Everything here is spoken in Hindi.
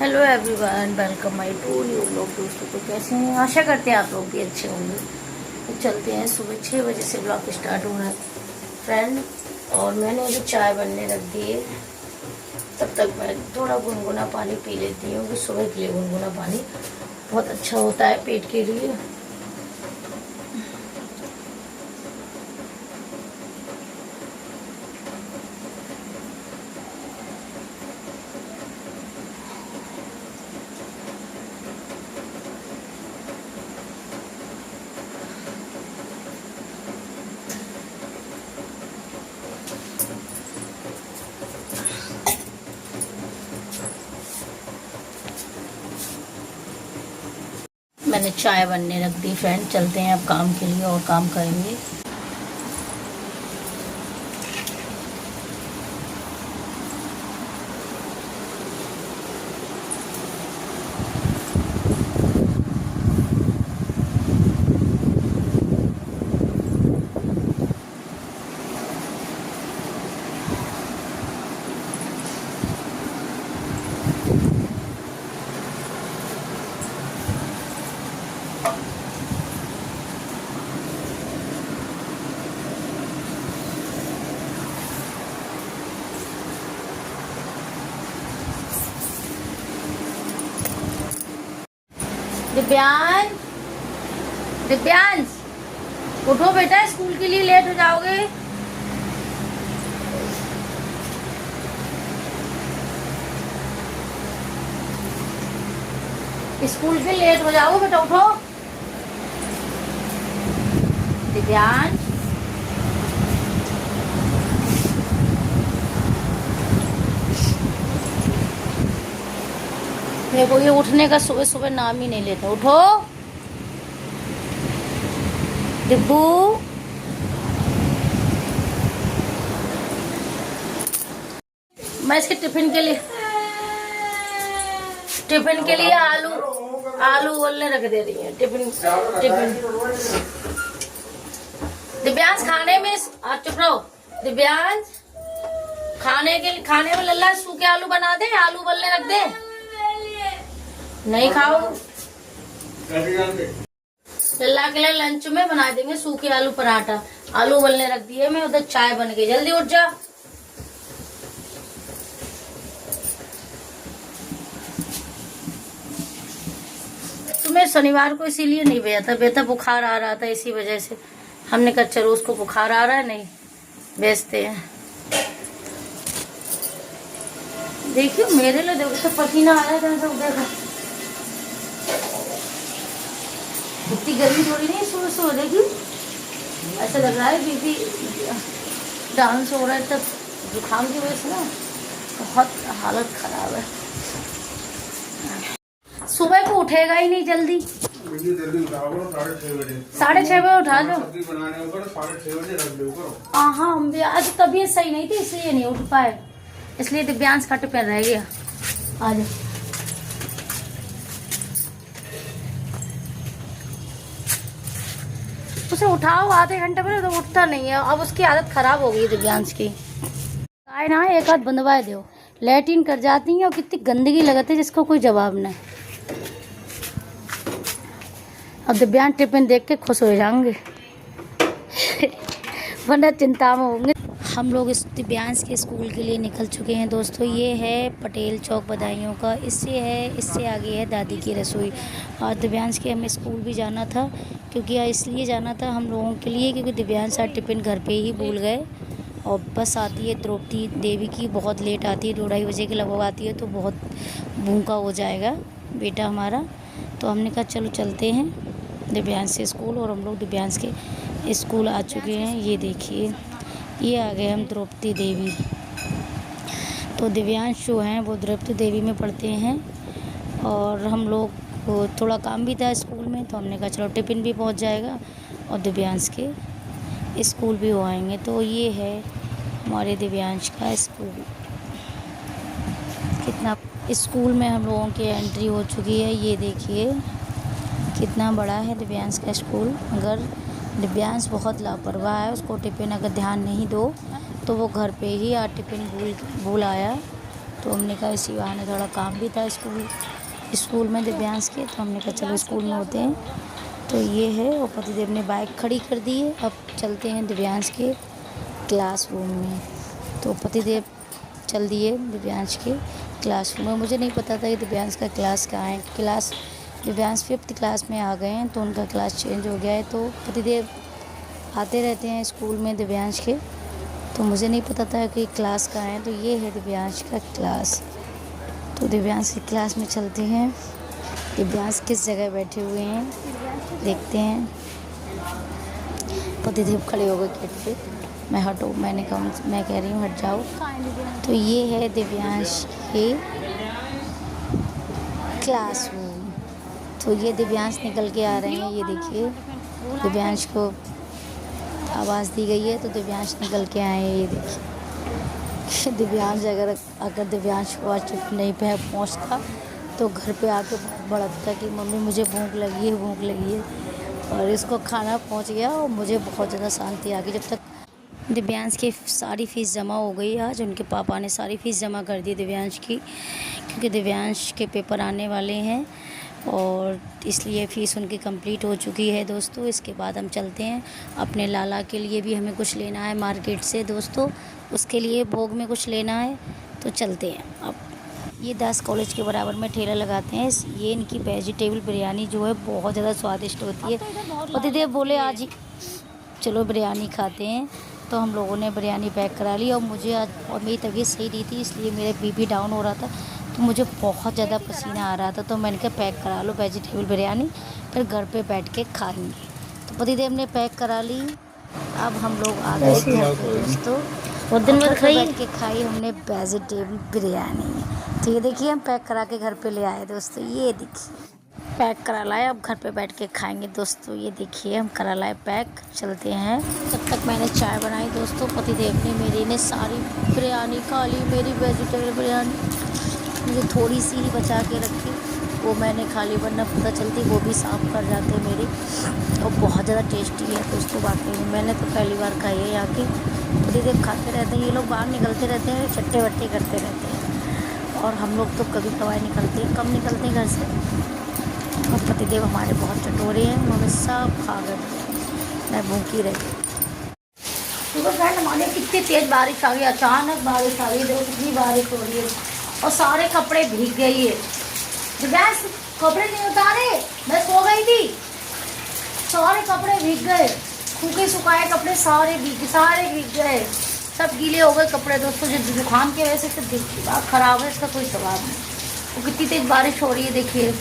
Hello everyone, welcome my to new vlog. दोस्तों तो कैसे हैं? आशा करते हैं आप लोग भी अच्छे होंगे। तो चलते हैं, सुबह 6 बजे से ब्लॉग स्टार्ट हो रहा है फ्रेंड। और मैंने अभी चाय बनने रख दी है। तब तक मैं थोड़ा गुनगुना पानी पी लेती हूँ कि सुबह के लिए गुनगुना पानी बहुत अच्छा होता है पेट के लिए। मैंने चाय बनने रख दी फ्रेंड। चलते हैं अब काम के लिए और काम करेंगे। दिव्यांश, दिव्यांश उठो बेटा, स्कूल के लिए लेट हो जाओगे। स्कूल के लेट हो जाओगे बेटा, उठो। दिव्यांश, मेरे को ये उठने का सुबह सुबह नाम ही नहीं लेता। उठो डिब्बू। मैं इसके टिफिन के लिए आलू उबलने रख दे रही है। टिफिन दिव्यांश खाने में चुप रहो। दिव्यांश खाने में लल्ला सूखे आलू बना दे, आलू उबलने रख दे। नहीं खाओ। लल्ला के लिए लंच में बना देंगे सूखे आलू पराठा। आलू उबलने रख दिए मैं, उधर चाय बन गई। जल्दी उठ जा। तुम्हें शनिवार को इसीलिए नहीं भेजा था, बेटा बुखार आ रहा था, इसी वजह से हमने कहा चलो उसको बुखार आ रहा है, नहीं भेजते हैं। देखियो मेरे लिए देखो तो पसीना आ रहा है। देखा इतनी गर्मी थोड़ी नहीं सुबह सुबह। देखिए ऐसा लग रहा है बीपी डांस हो रहा है, तब जुकाम की वजह से ना बहुत हालत खराब है। सुबह को उठेगा ही नहीं जल्दी। साढ़े 6 बजे उठा लो। हाँ हम भी आज तबीयत सही नहीं थी इसलिए नहीं उठ पाए, इसलिए दिव्यांश का टिफिन रह गया। आज उसे उठाओ आधे घंटे में तो उठता नहीं है। अब उसकी आदत खराब हो गई दिव्यांश की। गाय ना एक हाथ बंधवा दो, लैट्रिन कर जाती है और कितनी गंदगी लगती है जिसको कोई जवाब नहीं। अब दिव्यांश टिफिन देख के खुश हो जाएंगे वरना चिंता में होंगे। हम लोग इस दिव्यांश के स्कूल के लिए निकल चुके हैं दोस्तों। ये है पटेल चौक बदायूं का, इससे आगे है दादी की रसोई। और दिव्यांश के हमें स्कूल भी जाना था, क्योंकि इसलिए जाना था हम लोगों के लिए क्योंकि दिव्यांश आज टिफ़िन घर पे ही भूल गए। और बस आती है द्रौपदी देवी की, बहुत लेट आती है, 2-2:30 बजे के लगभग आती है, तो बहुत भूखा हो जाएगा बेटा हमारा। तो हमने कहा चलो चलते हैं दिव्यांश से स्कूल। और हम लोग दिव्यांश के स्कूल आ चुके हैं। ये देखिए ये आ गए हम द्रौपदी देवी। तो दिव्यांश जो हैं वो द्रौपदी देवी में पढ़ते हैं। और हम लोग को थोड़ा काम भी था स्कूल में, तो हमने कहा चलो टिफ़िन भी पहुंच जाएगा और दिव्यांश के स्कूल भी हो आएंगे। तो ये है हमारे दिव्यांश का स्कूल। कितना स्कूल में हम लोगों की एंट्री हो चुकी है। ये देखिए कितना बड़ा है दिव्यांश का स्कूल। अगर दिव्यांश बहुत लापरवाह है, उसको टिफ़िन अगर ध्यान नहीं दो तो वो घर पे ही टिफ़िन भूल आया तो हमने कहा इसी बहाने थोड़ा काम भी था स्कूल में दिव्यांश के, तो हमने कहा चलो स्कूल में होते हैं। तो ये है, और पतिदेव ने बाइक खड़ी कर दी है। अब चलते हैं दिव्यांश के क्लासरूम में। तो पतिदेव चल दिए दिव्यांश के क्लासरूम में। मुझे नहीं पता था कि दिव्यांश का क्लास कहाँ है। दिव्यांश 5th क्लास में आ गए हैं, तो उनका क्लास चेंज हो गया है। तो पतिदेव आते रहते हैं स्कूल में दिव्यांश के, तो मुझे नहीं पता था कि क्लास कहाँ है। तो ये है दिव्यांश का क्लास। तो दिव्यांश की क्लास में चलते हैं। दिव्यांश किस जगह बैठे हुए हैं देखते हैं। पतिदेव खड़े हो गए गेट पे। मैं कह रही हूँ हट जाओ। तो ये है दिव्यांश के क्लासरूम। तो ये दिव्यांश निकल के आ रहे हैं, ये देखिए। दिव्यांश को आवाज़ दी गई है, तो दिव्यांश निकल के आए हैं, ये देखिए। दिव्यांश अगर दिव्यांश को आज चुप नहीं पहुँचता तो घर पे आके भड़कता कि मम्मी मुझे भूख लगी है। और इसको खाना पहुंच गया और मुझे बहुत ज़्यादा शांति आ गई। जब तक दिव्यांश की सारी फ़ीस जमा हो गई, आज उनके पापा ने सारी फ़ीस जमा कर दी दिव्यांश की, क्योंकि दिव्यांश के पेपर आने वाले हैं और इसलिए फ़ीस उनकी कंप्लीट हो चुकी है दोस्तों। इसके बाद हम चलते हैं, अपने लाला के लिए भी हमें कुछ लेना है मार्केट से दोस्तों, उसके लिए भोग में कुछ लेना है, तो चलते हैं। अब ये 10 कॉलेज के बराबर में ठेला लगाते हैं। ये इनकी वेजिटेबल बिरयानी जो है बहुत ज़्यादा स्वादिष्ट होती है। पतिदेव बोले आज ही चलो बिरयानी खाते हैं, तो हम लोगों ने बिरयानी पैक करा ली। और मुझे आज और मेरी तबीयत सही नहीं थी, इसलिए मेरा बीपी डाउन हो रहा था, तो मुझे बहुत ज़्यादा पसीना आ रहा था। तो मैंने कहा पैक करा लो वेजिटेबल बिरयानी, फिर घर पे बैठ के खाएंगे। तो पतिदेव ने पैक करा ली। अब हम लोग आ गए घर पे दोस्तों। बहुत दिन बाद बैठ के खाई हमने वेजिटेबल बिरयानी। तो ये देखिए हम पैक करा के घर पे ले आए दोस्तों, ये देखिए पैक करा लाए। अब घर पे बैठ के खाएंगे दोस्तों। ये देखिए हम करा लाए पैक, चलते हैं। तब तक मैंने चाय बनाई दोस्तों। पतिदेव ने मेरी ने सारी बिरयानी खा ली, मेरी वेजिटेबल बिरयानी मुझे थोड़ी सी ही बचा के रखी, वो मैंने खा ली, वरना पता चलती वो भी साफ़ कर जाते मेरी। और बहुत ज़्यादा टेस्टी है दोस्तों वाकई में। मैंने तो पहली बार खाई है यहाँ की। पतिदेव खाते रहते हैं, ये लोग बाहर निकलते रहते हैं, चट्टे वट्टे करते रहते हैं, और हम लोग तो कभी कभार निकलते हैं, कम निकलते हैं घर से। और पतिदेव हमारे बहुत चटोरे हैं, उन्होंने सब खा गए, मैं भूखी रही। सुबह फ्रेंड हमारे कितनी तेज़ बारिश आ गई, अचानक बारिश आ गई, देखो कितनी बारिश हो रही है और सारे कपड़े भीग गई है। दिव्यांश कपड़े नहीं उतारे, मैं सो गई थी, सारे कपड़े भीग गए, सूखे सुखाए कपड़े सारे भीग गए, सब गीले हो गए कपड़े दोस्तों। जो जुकाम की वजह से तो दिमाग ख़राब है, इसका कोई जवाब नहीं। वो कितनी तेज़ बारिश हो रही है देखिए।